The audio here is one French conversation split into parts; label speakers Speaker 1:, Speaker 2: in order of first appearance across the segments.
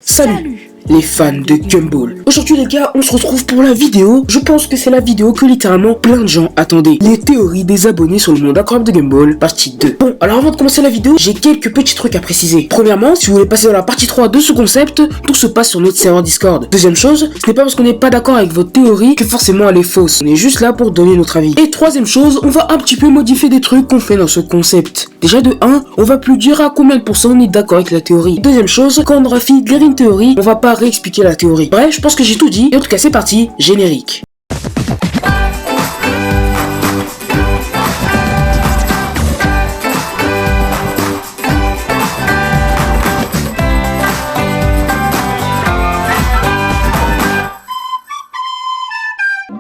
Speaker 1: Salut les fans de Gumball. Aujourd'hui les gars, on se retrouve pour la vidéo. Je pense que c'est la vidéo que littéralement plein de gens attendaient. Les théories des abonnés sur le monde incroyable de Gumball, partie 2. Bon, alors avant de commencer la vidéo, j'ai quelques petits trucs à préciser. Premièrement, si vous voulez passer dans la partie 3 de ce concept, tout se passe sur notre serveur Discord. Deuxième chose, ce n'est pas parce qu'on n'est pas d'accord avec votre théorie que forcément elle est fausse. On est juste là pour donner notre avis. Et troisième chose, on va un petit peu modifier des trucs qu'on fait dans ce concept. Déjà de 1, on va plus dire à combien de pourcents on est d'accord avec la théorie. Deuxième chose, quand on aura fini de lire une théorie, on va pas réexpliquer la théorie. Bref, je pense que j'ai tout dit. Et en tout cas, c'est parti, générique.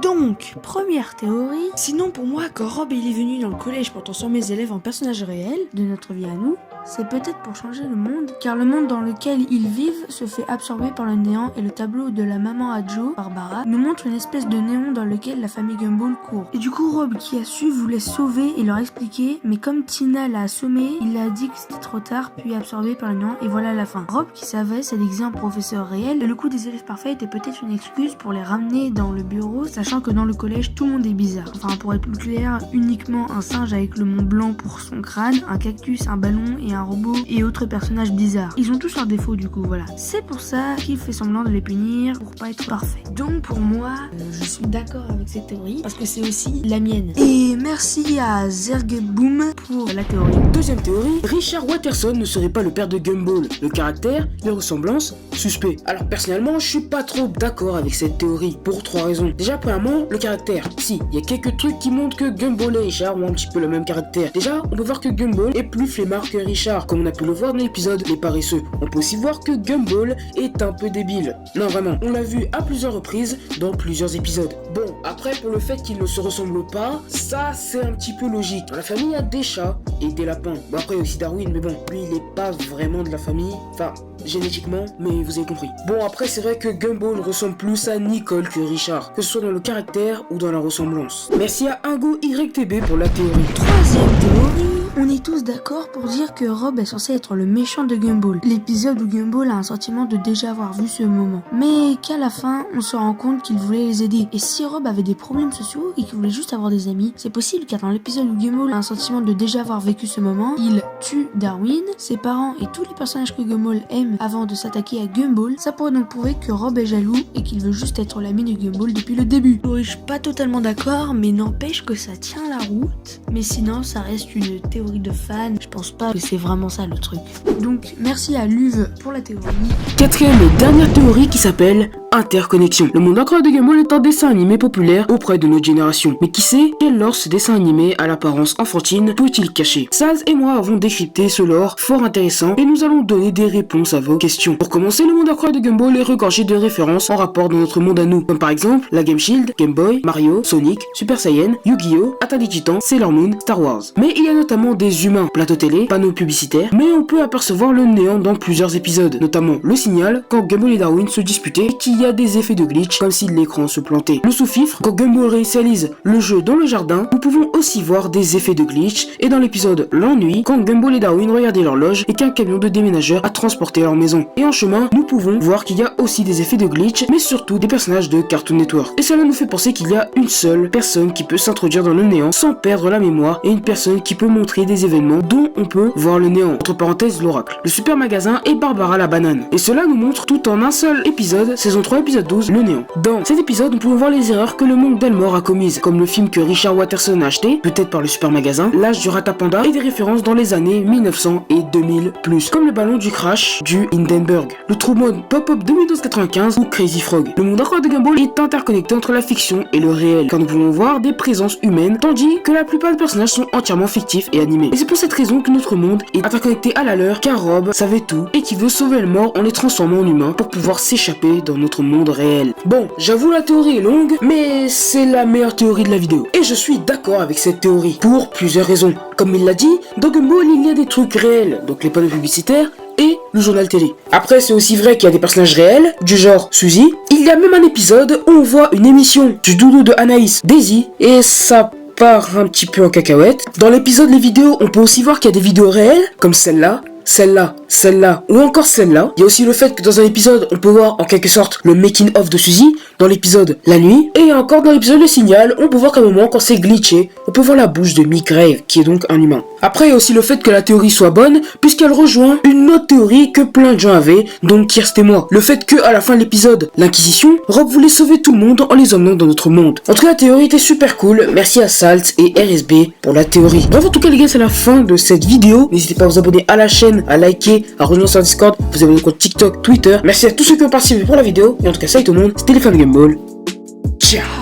Speaker 2: Donc, première théorie. Sinon, pour moi, quand Rob il est venu dans le collège pour transformer mes élèves en personnages réels de notre vie à nous, c'est peut-être pour changer le monde, car le monde dans lequel ils vivent se fait absorber par le néant et le tableau de la maman à Joe, Barbara, nous montre une espèce de néon dans lequel la famille Gumball court. Et du coup, Rob, qui a su, voulait sauver et leur expliquer, mais comme Tina l'a assommé, il a dit que c'était trop tard, puis absorbé par le néant, et voilà la fin. Rob, qui savait, s'est déguisé en professeur réel, et le coup des élèves parfaits était peut-être une excuse pour les ramener dans le bureau, sachant que dans le collège, tout le monde est bizarre. Enfin, pour être plus clair, uniquement un singe avec le Mont Blanc pour son crâne, un cactus, un ballon et un robot et autres personnages bizarres. Ils ont tous un défaut du coup, voilà. C'est pour ça qu'il fait semblant de les punir pour pas être parfait. Donc pour moi, je suis d'accord avec cette théorie parce que c'est aussi la mienne. Et merci à Zergeboom pour la théorie.
Speaker 1: Deuxième théorie, Richard Watterson ne serait pas le père de Gumball. Le caractère, les ressemblances, suspect. Alors personnellement, je suis pas trop d'accord avec cette théorie pour 3 raisons. Déjà, premièrement, le caractère. Si, il y a quelques trucs qui montrent que Gumball et Richard ont un petit peu le même caractère. Déjà, on peut voir que Gumball est plus flemmard que Richard, comme on a pu le voir dans l'épisode Les Paresseux. On peut aussi voir que Gumball est un peu débile. Non, vraiment, on l'a vu à plusieurs reprises dans plusieurs épisodes. Bon, après, pour le fait qu'ils ne se ressemblent pas, ça c'est un petit peu logique. Dans la famille, il y a des chats et des lapins. Bon, après, il y a aussi Darwin, mais bon, lui, il est pas vraiment de la famille. Enfin, génétiquement, mais vous avez compris. Bon, après, c'est vrai que Gumball ressemble plus à Nicole que Richard, que ce soit dans le caractère ou dans la ressemblance. Merci à Ingo YTB pour la théorie.
Speaker 2: Troisième théorie. On est tous d'accord pour dire que Rob est censé être le méchant de Gumball. L'épisode où Gumball a un sentiment de déjà avoir vu ce moment. Mais qu'à la fin, on se rend compte qu'il voulait les aider. Et si Rob avait des problèmes sociaux et qu'il voulait juste avoir des amis, c'est possible car dans l'épisode où Gumball a un sentiment de déjà avoir vécu ce moment, il tue Darwin, ses parents et tous les personnages que Gumball aime avant de s'attaquer à Gumball. Ça pourrait donc prouver que Rob est jaloux et qu'il veut juste être l'ami de Gumball depuis le début. Je suis pas totalement d'accord, mais n'empêche que ça tient la route. Mais sinon, ça reste une théorie de fan, je pense pas que c'est vraiment ça le truc. Donc merci à Luve pour la théorie.
Speaker 1: Quatrième et dernière théorie qui s'appelle interconnexion. Le monde incroyable de Gumball est un dessin animé populaire auprès de notre génération. Mais qui sait quel lore ce dessin animé à l'apparence enfantine peut-il cacher? Saz et moi avons décrypté ce lore fort intéressant et nous allons donner des réponses à vos questions. Pour commencer, le monde incroyable de Gumball est regorgé de références en rapport dans notre monde à nous, comme par exemple la Game Shield, Game Boy, Mario, Sonic, Super Saiyan, Yu-Gi-Oh, Attaque des Titans, Sailor Moon, Star Wars. Mais il y a notamment des humains, plateaux télé, panneaux publicitaires, mais on peut apercevoir le néant dans plusieurs épisodes, notamment le signal quand Gumball et Darwin se disputaient et qu'il y a des effets de glitch comme si l'écran se plantait. Le sous-fifre quand Gumball réinitialise le jeu dans le jardin, nous pouvons aussi voir des effets de glitch et dans l'épisode L'ennui quand Gumball et Darwin regardaient l'horloge et qu'un camion de déménageurs a transporté leur maison. Et en chemin, nous pouvons voir qu'il y a aussi des effets de glitch mais surtout des personnages de Cartoon Network. Et cela nous fait penser qu'il y a une seule personne qui peut s'introduire dans le néant sans perdre la mémoire et une personne qui peut montrer des événements dont on peut voir le néant, entre parenthèses l'oracle, le super magasin et Barbara la banane. Et cela nous montre tout en un seul épisode, saison 3 épisode 12, le néant. Dans cet épisode, nous pouvons voir les erreurs que le monde d'Elmore a commises, comme le film que Richard Watterson a acheté, peut-être par le super magasin, l'âge du ratapanda et des références dans les années 1900 et 2000+, comme le ballon du crash du Hindenburg, le True Mode Pop-Up 2012-95 ou Crazy Frog. Le monde incroyable de Gumball est interconnecté entre la fiction et le réel, car nous pouvons voir des présences humaines, tandis que la plupart des personnages sont entièrement fictifs et animés. Et c'est pour cette raison que notre monde est interconnecté à la leur, car Rob savait tout et qui veut sauver Elmore en les transformant en humains pour pouvoir s'échapper dans notre monde réel. Bon, j'avoue la théorie est longue, mais c'est la meilleure théorie de la vidéo. Et je suis d'accord avec cette théorie, pour plusieurs raisons. Comme il l'a dit, dans Gumball il y a des trucs réels, donc les panneaux publicitaires, et le journal télé. Après, c'est aussi vrai qu'il y a des personnages réels, du genre Suzy. Il y a même un épisode où on voit une émission du doudou de Anaïs, Daisy, et ça part un petit peu en cacahuète. Dans l'épisode Les vidéos, on peut aussi voir qu'il y a des vidéos réelles, comme celle-là. celle-là, ou encore celle-là. Il y a aussi le fait que dans un épisode, on peut voir en quelque sorte le making of de Suzy, dans l'épisode La Nuit, et encore dans l'épisode Le Signal, on peut voir qu'à un moment, quand c'est glitché, on peut voir la bouche de Mick Grave, qui est donc un humain. Après, il y a aussi le fait que la théorie soit bonne, puisqu'elle rejoint une autre théorie que plein de gens avaient, donc Kirst et moi. Le fait que, à la fin de l'épisode, l'Inquisition, Rob voulait sauver tout le monde en les emmenant dans notre monde. En tout cas, la théorie était super cool, merci à Salt et RSB pour la théorie. Bref, en tout cas les gars, c'est la fin de cette vidéo. N'hésitez pas à vous abonner à la chaîne, à liker, à rejoindre sur Discord, vous abonner au compte TikTok, Twitter. Merci à tous ceux qui ont participé pour la vidéo, et en tout cas, salut tout le monde, c'était les fans de Gumball. Ciao.